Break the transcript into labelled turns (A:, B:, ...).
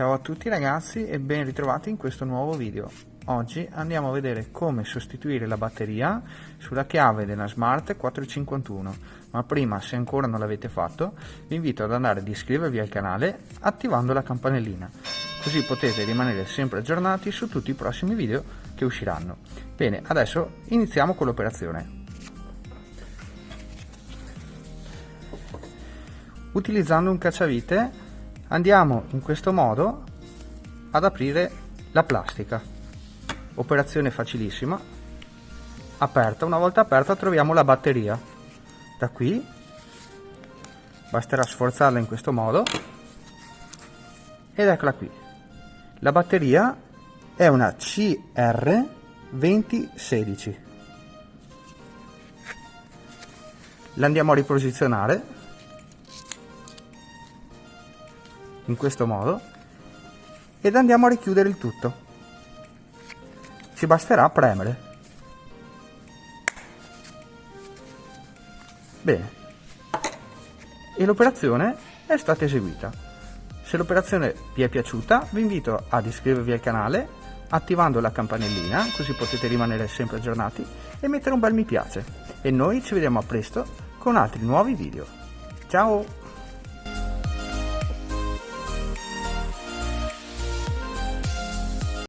A: Ciao a tutti ragazzi e ben ritrovati in questo nuovo video. Oggi andiamo a vedere come sostituire la batteria sulla chiave della Smart 451, ma prima, se ancora non l'avete fatto, vi invito ad andare ad iscrivervi al canale attivando la campanellina, così potete rimanere sempre aggiornati su tutti i prossimi video che usciranno. Bene, adesso iniziamo con l'operazione. Utilizzando un cacciavite andiamo in questo modo ad aprire la plastica. Operazione facilissima. Aperta, una volta aperta troviamo la batteria. Da qui basterà sforzarla in questo modo ed eccola qui. La batteria è una CR2016. La andiamo a riposizionare in questo modo ed andiamo a richiudere il tutto. Ci basterà premere. Bene, e l'operazione è stata eseguita. Se l'operazione vi è piaciuta vi invito ad iscrivervi al canale attivando la campanellina, così potete rimanere sempre aggiornati, e mettere un bel mi piace. E noi ci vediamo a presto con altri nuovi video. Ciao!